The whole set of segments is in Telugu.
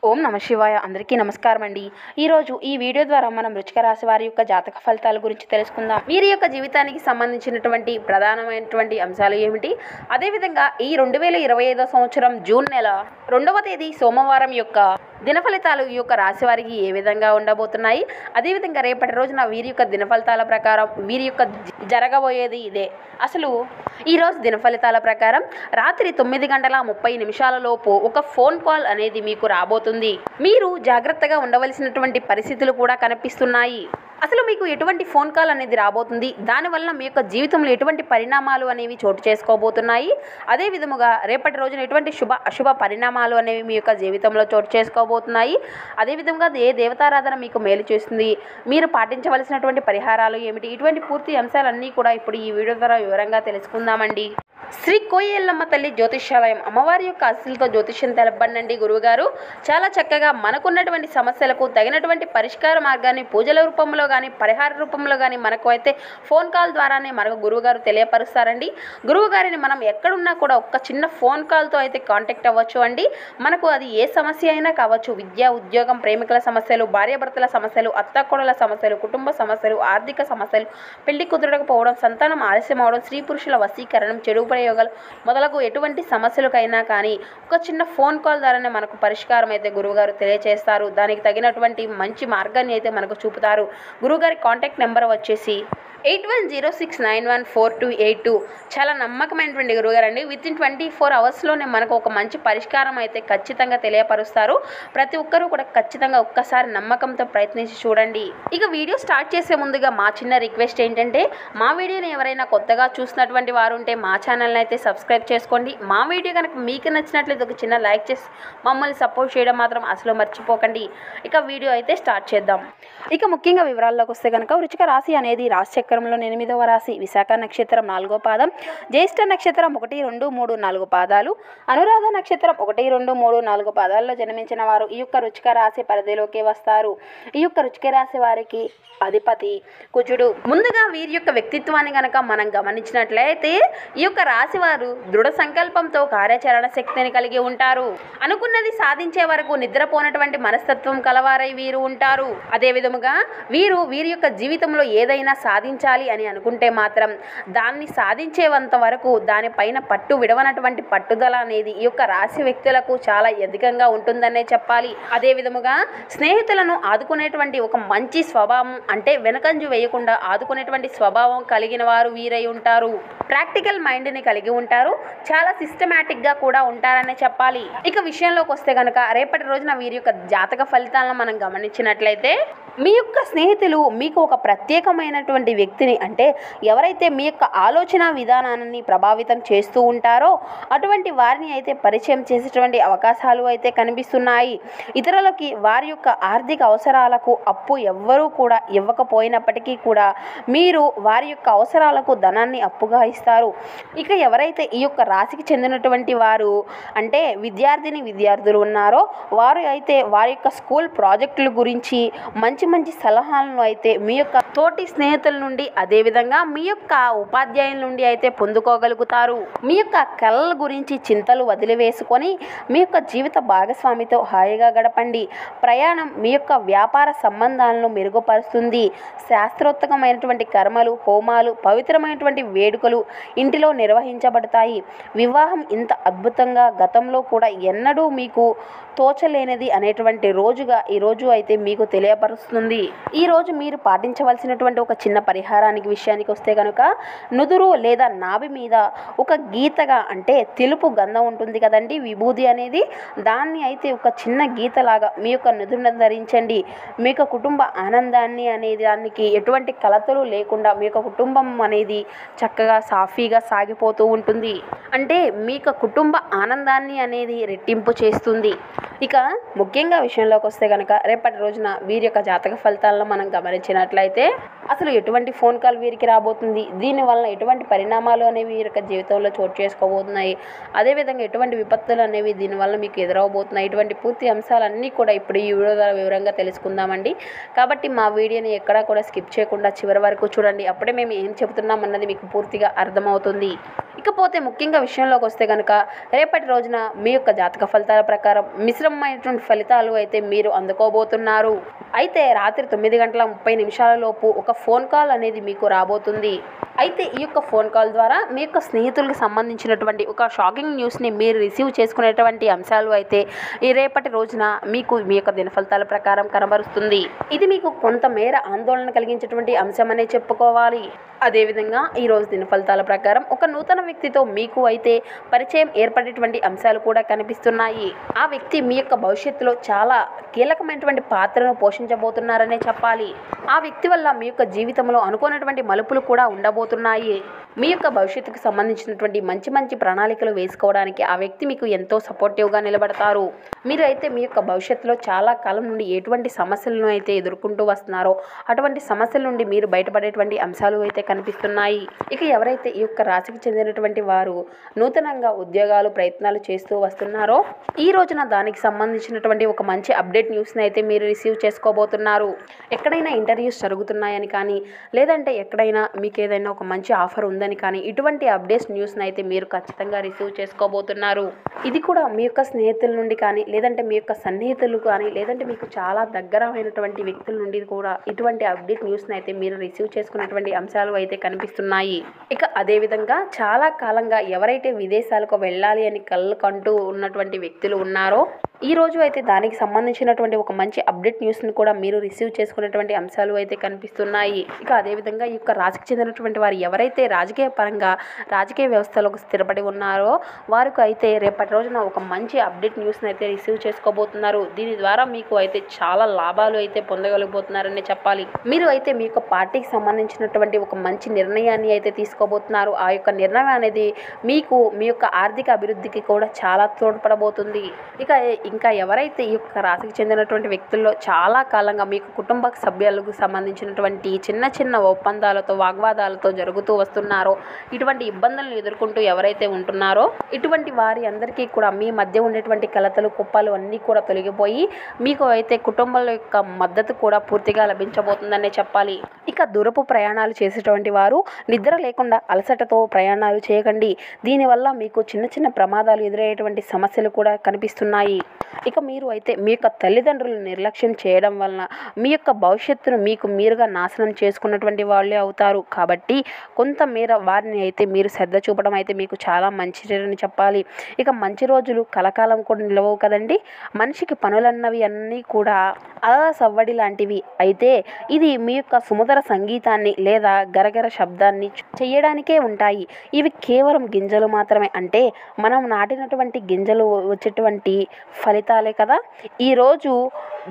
ఓం నమ శివాయ. అందరికీ నమస్కారం అండి. ఈరోజు ఈ వీడియో ద్వారా మనం వృశ్చిక రాశి వారి యొక్క జాతక ఫలితాల గురించి తెలుసుకుందాం. వీరి యొక్క జీవితానికి సంబంధించినటువంటి ప్రధానమైనటువంటి అంశాలు ఏమిటి, అదేవిధంగా ఈ 2025 సంవత్సరం జూన్ నెల 2వ తేదీ సోమవారం యొక్క దినఫలితాలు ఈ యొక్క రాశి వారికి ఏ విధంగా ఉండబోతున్నాయి, అదేవిధంగా రేపటి రోజున వీరి యొక్క దినఫలితాల ప్రకారం వీరి యొక్క జరగబోయేది ఇదే. అసలు ఈరోజు దినఫలితాల ప్రకారం రాత్రి 9:30 లోపు ఒక ఫోన్ కాల్ అనేది మీకు రాబోతుంది. మీరు జాగ్రత్తగా ఉండవలసినటువంటి పరిస్థితులు కూడా కనిపిస్తున్నాయి. అసలు మీకు ఎటువంటి ఫోన్ కాల్ అనేది రాబోతుంది, దానివల్ల మీ యొక్క జీవితంలో ఎటువంటి పరిణామాలు అనేవి చోటు చేసుకోబోతున్నాయి, అదే విధముగా రేపటి రోజున ఎటువంటి శుభ అశుభ పరిణామాలు అనేవి మీ యొక్క జీవితంలో చోటు చేసుకోబోతున్నాయి, అదేవిధంగా ఏ దేవతారాధన మీకు మేలు చేస్తుంది, మీరు పాటించవలసినటువంటి పరిహారాలు ఏమిటి, ఇటువంటి పూర్తి అంశాలన్నీ కూడా ఇప్పుడు ఈ వీడియో ద్వారా వివరంగా తెలుసుకుందామండి. శ్రీ కోయెల్లమ్మ తల్లి జ్యోతిష్యాలయం అమ్మవారి యొక్క ఆశీస్సులతో జ్యోతిష్యం తెలపండి. గురువుగారు చాలా చక్కగా మనకున్నటువంటి సమస్యలకు తగినటువంటి పరిష్కార మార్గాన్ని పూజల రూపంలో కానీ పరిహార రూపంలో కానీ మనకు అయితే ఫోన్ కాల్ ద్వారానే మనకు గురువుగారు తెలియపరుస్తారండి. గురువుగారిని మనం ఎక్కడున్నా కూడా ఒక్క చిన్న ఫోన్ కాల్తో అయితే కాంటాక్ట్ అవ్వచ్చు అండి. మనకు అది ఏ సమస్య అయినా కావచ్చు, విద్య, ఉద్యోగం, ప్రేమికుల సమస్యలు, భార్యాభర్తల సమస్యలు, అత్తకోడల సమస్యలు, కుటుంబ సమస్యలు, ఆర్థిక సమస్యలు, పెళ్లి కుదరకపోవడం, సంతానం ఆలస్యం అవడం, స్త్రీ పురుషుల వశీకరణం, చెడు ప్రయోగాలు మొదలగు ఎటువంటి సమస్యలకైనా కానీ ఒక చిన్న ఫోన్ కాల్ ద్వారానే మనకు పరిష్కారం అయితే గురువుగారు తెలియజేస్తారు. దానికి తగినటువంటి మంచి మార్గాన్ని అయితే మనకు చూపుతారు. గురువుగారి కాంటాక్ట్ నెంబర్ వచ్చేసి 8106914282. చాలా నమ్మకమైనటువంటి గురువుగారు అండి. వితిన్ 24 అవర్స్లోనే మనకు ఒక మంచి పరిష్కారం అయితే ఖచ్చితంగా తెలియపరుస్తారు. ప్రతి ఒక్కరూ కూడా ఖచ్చితంగా ఒక్కసారి నమ్మకంతో ప్రయత్నించి చూడండి. ఇక వీడియో స్టార్ట్ చేసే ముందుగా మా చిన్న రిక్వెస్ట్ ఏంటంటే, మా వీడియోని ఎవరైనా కొత్తగా చూసినటువంటి వారు ఉంటే మా ఛానల్ని అయితే సబ్స్క్రైబ్ చేసుకోండి. మా వీడియో కనుక మీకు నచ్చినట్లయితే ఒక చిన్న లైక్ చేసి మమ్మల్ని సపోర్ట్ చేయడం మాత్రం అసలు మర్చిపోకండి. ఇక వీడియో అయితే స్టార్ట్ చేద్దాం. ఇక ముఖ్యంగా వివరాల్లోకి వస్తే కనుక వృశ్చిక రాశి అనేది రాశి చక్రంలో 8వ రాశి. విశాఖ నక్షత్రం 4వ పాదం, జ్యేష్ఠ నక్షత్రం 1, 2, 3, 4 పాదాలు, అనురాధ నక్షత్రం 1, 2, 3, 4 పాదాల్లో జన్మించిన వారు ఈ యొక్క వృశ్చిక రాశి పరిధిలోకి వస్తారు. ఈ యొక్క వృశ్చిక రాశి వారికి అధిపతి కుజుడు. ముందుగా వీరి యొక్క వ్యక్తిత్వాన్ని కనుక మనం గమనించినట్లయితే ఈ యొక్క రాశి వారు దృఢ సంకల్పంతో కార్యాచరణ శక్తిని కలిగి ఉంటారు. అనుకున్నది సాధించే వరకు నిద్రపోనటువంటి మనస్తత్వం కలవారై వీరు ఉంటారు. అదే విధముగా వీరి యొక్క జీవితంలో ఏదైనా సాధించాలి అని అనుకుంటే మాత్రం దాన్ని సాధించేంత వరకు దానిపైన పట్టు విడవనటువంటి పట్టుదల అనేది ఈ యొక్క రాశి వ్యక్తులకు చాలా అధికంగా ఉంటుందనే చెప్పాలి. అదే విధముగా స్నేహితులను ఆదుకునేటువంటి ఒక మంచి స్వభావం, అంటే వెనకంజు వేయకుండా ఆదుకునేటువంటి స్వభావం కలిగిన వారు వీరై ఉంటారు. ప్రాక్టికల్ మైండ్ని కలిగి ఉంటారు. చాలా సిస్టమేటిక్గా కూడా ఉంటారనే చెప్పాలి. ఇక విషయంలోకి వస్తే కనుక రేపటి రోజున వీరి యొక్క జాతక ఫలితాలను మనం గమనించినట్లయితే, మీ యొక్క స్నేహితులు మీకు ఒక ప్రత్యేకమైనటువంటి వ్యక్తిని, అంటే ఎవరైతే మీ యొక్క ఆలోచన విధానాన్ని ప్రభావితం చేస్తూ ఉంటారో అటువంటి వారిని అయితే పరిచయం చేసేటువంటి అవకాశాలు అయితే కనిపిస్తున్నాయి. ఇతరులకి వారి యొక్క ఆర్థిక అవసరాలకు అప్పు ఎవ్వరూ కూడా ఇవ్వకపోయినప్పటికీ కూడా మీరు వారి యొక్క అవసరాలకు ధనాన్ని అప్పుగా ఇస్తారు. ఇక ఎవరైతే ఈ యొక్క రాశికి చెందినటువంటి వారు, అంటే విద్యార్థులు ఉన్నారో వారు అయితే వారి యొక్క స్కూల్ ప్రాజెక్టుల గురించి మంచి సలహాలను అయితే మీ యొక్క తోటి స్నేహితుల నుండి, అదేవిధంగా మీ యొక్క ఉపాధ్యాయుల నుండి అయితే పొందుకోగలుగుతారు. మీ యొక్క కళల గురించి చింతలు వదిలివేసుకొని మీ యొక్క జీవిత భాగస్వామితో హాయిగా గడపండి. ప్రయాణం మీ యొక్క వ్యాపార సంబంధాలను మెరుగుపరుస్తుంది. శాస్త్రోక్తమైనటువంటి కర్మలు, హోమాలు, పవిత్రమైనటువంటి వేడుకలు ఇంటిలో నిర్వహించబడతాయి. వివాహం ఇంత అద్భుతంగా గతంలో కూడా ఎన్నడూ మీకు తోచలేనిది అనేటువంటి రోజుగా ఈరోజు అయితే మీకు తెలియపరుస్తుంది. ఈరోజు మీరు పాటించవలసినటువంటి ఒక చిన్న పరిహారానికి విషయానికి వస్తే కనుక, నుదురు లేదా నాభి మీద ఒక గీతగా, అంటే తెలుపు గంధం ఉంటుంది కదండి, విభూది అనేది, దాన్ని అయితే ఒక చిన్న గీతలాగా మీ యొక్క నుదురును ధరించండి. మీ యొక్క కుటుంబ ఆనందాన్ని అనేది దానికి ఎటువంటి కలతలు లేకుండా మీ యొక్క కుటుంబం అనేది చక్కగా సాఫీగా సాగిపోతూ ఉంటుంది. అంటే మీ యొక్క కుటుంబ ఆనందాన్ని అనేది రెట్టింపు చేస్తుంది. ఇక ముఖ్యంగా విషయంలోకి వస్తే కనుక రేపటి రోజున వీరి యొక్క జాతక జాతక ఫలితాలను మనం గమనించినట్లయితే అసలు ఎటువంటి ఫోన్ కాల్ వీరికి రాబోతుంది, దీనివల్ల ఎటువంటి పరిణామాలు అనేవి వీరి యొక్క జీవితంలో చోటు చేసుకోబోతున్నాయి, అదేవిధంగా ఎటువంటి విపత్తులు అనేవి దీనివల్ల మీకు ఎదురవబోతున్నాయి, ఇటువంటి పూర్తి అంశాలన్నీ కూడా ఇప్పుడు ఈ వీడియో ద్వారా వివరంగా తెలుసుకుందామండి. కాబట్టి మా వీడియోని ఎక్కడా కూడా స్కిప్ చేయకుండా చివరి వరకు చూడండి. అప్పుడే మేము ఏం చెబుతున్నాం అన్నది మీకు పూర్తిగా అర్థమవుతుంది. ఇకపోతే ముఖ్యంగా విషయంలోకి వస్తే కనుక రేపటి రోజున మీ యొక్క జాతక ఫలితాల ప్రకారం మిశ్రమమైనటువంటి ఫలితాలు అయితే మీరు అందుకోబోతున్నారు. అయితే రాత్రి 9:30 లోపు ఒక ఫోన్ కాల్ అనేది మీకు రాబోతుంది. అయితే ఈ యొక్క ఫోన్ కాల్ ద్వారా మీ యొక్క స్నేహితులకు సంబంధించినటువంటి ఒక షాకింగ్ న్యూస్ని మీరు రిసీవ్ చేసుకునేటువంటి అంశాలు అయితే ఈ రేపటి రోజున మీకు మీ యొక్క దిన ఫలితాల ప్రకారం కనబరుస్తుంది. ఇది మీకు కొంతమేర ఆందోళన కలిగించేటువంటి అంశం అనే చెప్పుకోవాలి. అదేవిధంగా ఈరోజు దిన ఫలితాల ప్రకారం ఒక నూతన వ్యక్తితో మీకు అయితే పరిచయం ఏర్పడేటువంటి అంశాలు కూడా కనిపిస్తున్నాయి. ఆ వ్యక్తి మీ యొక్క భవిష్యత్తులో చాలా కీలకమైనటువంటి పాత్రను పోషించబోతున్నారనే చెప్పాలి. ఆ వ్యక్తి వల్ల మీ యొక్క జీవితంలో అనుకోనటువంటి మలుపులు కూడా ఉండబోతున్నాయి. మీ యొక్క భవిష్యత్తుకు సంబంధించినటువంటి మంచి ప్రణాళికలు వేసుకోవడానికి ఆ వ్యక్తి మీకు ఎంతో సపోర్టివ్గా నిలబడతారు. మీరు అయితే మీ యొక్క భవిష్యత్తులో చాలా కాలం నుండి ఎటువంటి సమస్యలను అయితే ఎదుర్కొంటూ వస్తున్నారో అటువంటి సమస్యల నుండి మీరు బయటపడేటువంటి అంశాలు అయితే కనిపిస్తున్నాయి. ఇక ఎవరైతే ఈ యొక్క రాశికి చెందినటువంటి వారు నూతనంగా ఉద్యోగాలు ప్రయత్నాలు చేస్తూ వస్తున్నారో ఈ రోజున దానికి సంబంధించినటువంటి ఒక మంచి అప్డేట్ న్యూస్ని అయితే మీరు రిసీవ్ చేసుకోబోతున్నారు. ఎక్కడైనా ఇంటర్వ్యూస్ జరుగుతున్నాయని కానీ లేదంటే ఎక్కడైనా మీకు ఏదైనా ఒక మంచి ఆఫర్ ఉందని కానీ ఇటువంటి అప్డేట్స్ న్యూస్ని అయితే మీరు ఖచ్చితంగా రిసీవ్ చేసుకోబోతున్నారు. ఇది కూడా మీ యొక్క స్నేహితుల నుండి కానీ లేదంటే మీ యొక్క సన్నిహితులు కానీ లేదంటే మీకు చాలా దగ్గరమైనటువంటి వ్యక్తుల నుండి కూడా ఇటువంటి అప్డేట్ న్యూస్ని అయితే మీరు రిసీవ్ చేసుకున్నటువంటి అంశాలు అయితే కనిపిస్తున్నాయి. ఇక అదేవిధంగా చాలా కాలంగా ఎవరైతే విదేశాలకు వెళ్ళాలి అని కళ్ళు కంటూ ఉన్నటువంటి వ్యక్తులు ఉన్నారో ఈ రోజు అయితే దానికి సంబంధించినటువంటి ఒక మంచి అప్డేట్ న్యూస్ని కూడా మీరు రిసీవ్ చేసుకున్నటువంటి అంశాలు అయితే కనిపిస్తున్నాయి. ఇక అదేవిధంగా ఈ యొక్క రాశికి చెందినటువంటి వారు ఎవరైతే రాజకీయ పరంగా రాజకీయ వ్యవస్థలో స్థిరపడి ఉన్నారో వారికి అయితే రేపటి రోజున ఒక మంచి అప్డేట్ న్యూస్ని అయితే రిసీవ్ చేసుకోబోతున్నారు. దీని ద్వారా మీకు అయితే చాలా లాభాలు అయితే పొందగలిగిపోతున్నారని చెప్పాలి. మీరు అయితే మీ యొక్క పార్టీకి సంబంధించినటువంటి ఒక మంచి నిర్ణయాన్ని అయితే తీసుకోబోతున్నారు. ఆ యొక్క నిర్ణయం అనేది మీకు మీ యొక్క ఆర్థిక అభివృద్ధికి కూడా చాలా తోడ్పడబోతుంది. ఇంకా ఎవరైతే ఈ యొక్క రాశికి చెందినటువంటి వ్యక్తుల్లో చాలా కాలంగా మీకు కుటుంబ సభ్యులకు సంబంధించినటువంటి చిన్న ఒప్పందాలతో వాగ్వాదాలతో జరుగుతూ వస్తున్నారో ఇటువంటి ఇబ్బందులను ఎదుర్కొంటూ ఎవరైతే ఉంటున్నారో ఇటువంటి వారి అందరికీ కూడా మీ మధ్య ఉండేటువంటి కలతలు కుప్పలు అన్నీ కూడా తొలగిపోయి మీకు అయితే కుటుంబాల యొక్క మద్దతు కూడా పూర్తిగా లభించబోతుందనే చెప్పాలి. ఇక దూరపు ప్రయాణాలు చేసేటువంటి వారు నిద్ర లేకుండా అలసటతో ప్రయాణాలు చేయకండి. దీనివల్ల మీకు చిన్న ప్రమాదాలు ఎదురయ్యేటువంటి సమస్యలు కూడా కనిపిస్తున్నాయి. ఇక మీరు అయితే మీ యొక్క తల్లిదండ్రులు నిర్లక్ష్యం చేయడం వలన మీ యొక్క భవిష్యత్తును మీకు మీరుగా నాశనం చేసుకున్నటువంటి వాళ్ళే అవుతారు. కాబట్టి కొంతమేర వారిని అయితే మీరు శ్రద్ధ చూపడం అయితే మీకు చాలా మంచిదని చెప్పాలి. ఇక మంచి రోజులు కలకాలం కూడా నిలవవు కదండి. మనిషికి పనులన్నవి అన్నీ కూడా అలా సవ్వడి లాంటివి. అయితే ఇది మీ యొక్క సుమధుర సంగీతాన్ని లేదా గరగర శబ్దాన్ని చేయడానికే ఉంటాయి. ఇవి కేవలం గింజలు మాత్రమే. అంటే మనం నాటినటువంటి గింజలు వచ్చేటువంటి ఫలితాలే కదా. ఈరోజు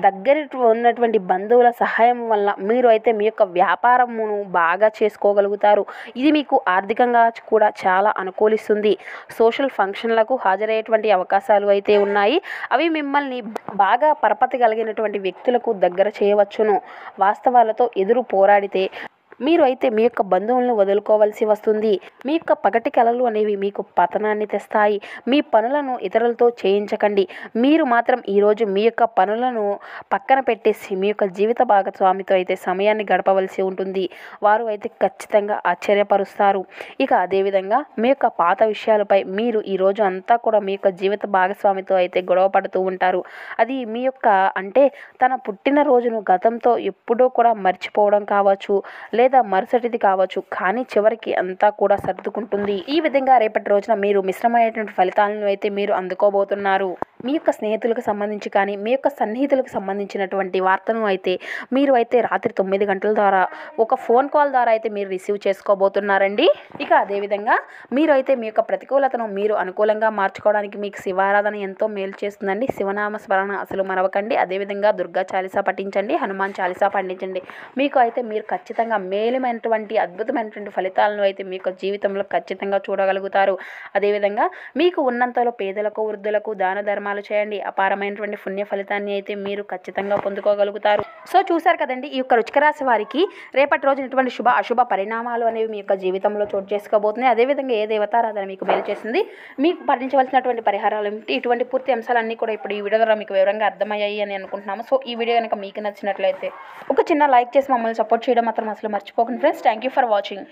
దగ్గర ఉన్నటువంటి బంధువుల సహాయం వల్ల మీరు అయితే మీ యొక్క వ్యాపారమును బాగా చేసుకోగలుగుతారు. ఇది మీకు ఆర్థికంగా కూడా చాలా అనుకూలిస్తుంది. సోషల్ ఫంక్షన్లకు హాజరయ్యేటువంటి అవకాశాలు అయితే ఉన్నాయి. అవి మిమ్మల్ని బాగా పరపతి కలిగినటువంటి వ్యక్తులకు దగ్గర చేయవచ్చును. వాస్తవాలతో ఎదురు పోరాడితే మీరు అయితే మీ యొక్క బంధువులను వదులుకోవాల్సి వస్తుంది. మీ యొక్క పగటి కలలు అనేవి మీకు పతనాన్ని తెస్తాయి. మీ పనులను ఇతరులతో చేయించకండి. మీరు మాత్రం ఈరోజు మీ యొక్క పనులను పక్కన పెట్టేసి మీ యొక్క జీవిత భాగస్వామితో అయితే సమయాన్ని గడపవలసి ఉంటుంది. వారు అయితే ఖచ్చితంగా ఆశ్చర్యపరుస్తారు. ఇక అదేవిధంగా మీ యొక్క పాత విషయాలపై మీరు ఈరోజు అంతా కూడా మీ యొక్క జీవిత భాగస్వామితో అయితే గొడవ పడుతూ ఉంటారు. అది మీ యొక్క అంటే తన పుట్టినరోజును గతంతో ఎప్పుడో కూడా మర్చిపోవడం కావచ్చు లేదా మరుసటిది కావచ్చు. కానీ చివరికి అంతా కూడా సర్దుకుంటుంది. ఈ విధంగా రేపటి రోజున మీరు మిశ్రమైనటువంటి ఫలితాలను అయితే మీరు అందుకోబోతున్నారు. మీ యొక్క స్నేహితులకు సంబంధించి కానీ మీ యొక్క సన్నిహితులకు సంబంధించినటువంటి వార్తను అయితే మీరు అయితే రాత్రి 9 గంటల ద్వారా ఒక ఫోన్ కాల్ ద్వారా అయితే మీరు రిసీవ్ చేసుకోబోతున్నారండి. ఇక అదేవిధంగా మీరు అయితే మీ యొక్క ప్రతికూలతను మీరు అనుకూలంగా మార్చుకోవడానికి మీకు శివారాధన ఎంతో మేలు చేస్తుందండి. శివనామ స్మరణ అసలు మరవకండి. అదేవిధంగా దుర్గా చాలీసా పఠించండి, హనుమాన్ చాలీసా పండించండి. మీకు అయితే మీరు ఖచ్చితంగా మేలుమైనటువంటి అద్భుతమైనటువంటి ఫలితాలను అయితే మీ యొక్క జీవితంలో ఖచ్చితంగా చూడగలుగుతారు. అదేవిధంగా మీకు ఉన్నంతలో పేదలకు వృద్ధులకు దాన ధర్మ దానధర్మాలు చేయండి. అపారమైనటువంటి పుణ్య ఫలితాన్ని అయితే మీరు ఖచ్చితంగా పొందుకోగలుగుతారు. సో చూశారు కదండి, ఈ యొక్క వృశ్చిక రాశి వారికి రేపటి రోజున ఎటువంటి శుభ అశుభ పరిణామాలు అనేవి మీ యొక్క జీవితంలో చోటు చేసుకోబోతున్నాయి. అదేవిధంగా ఏ దేవతారాధన మీకు మేలు చేసింది, మీకు పాటించవలసినటువంటి పరిహారాలు ఏమిటి, ఇటువంటి పూర్తి అంశాలన్నీ కూడా ఇప్పుడు ఈ వీడియో ద్వారా మీకు వివరంగా అర్థమయ్యాయి అని అనుకుంటున్నాము. సో ఈ వీడియో కనుక మీకు నచ్చినట్లయితే ఒక చిన్న లైక్ చేసి మమ్మల్ని సపోర్ట్ చేయడం మాత్రం అసలు మర్చిపోకండి friends. Thank you for watching.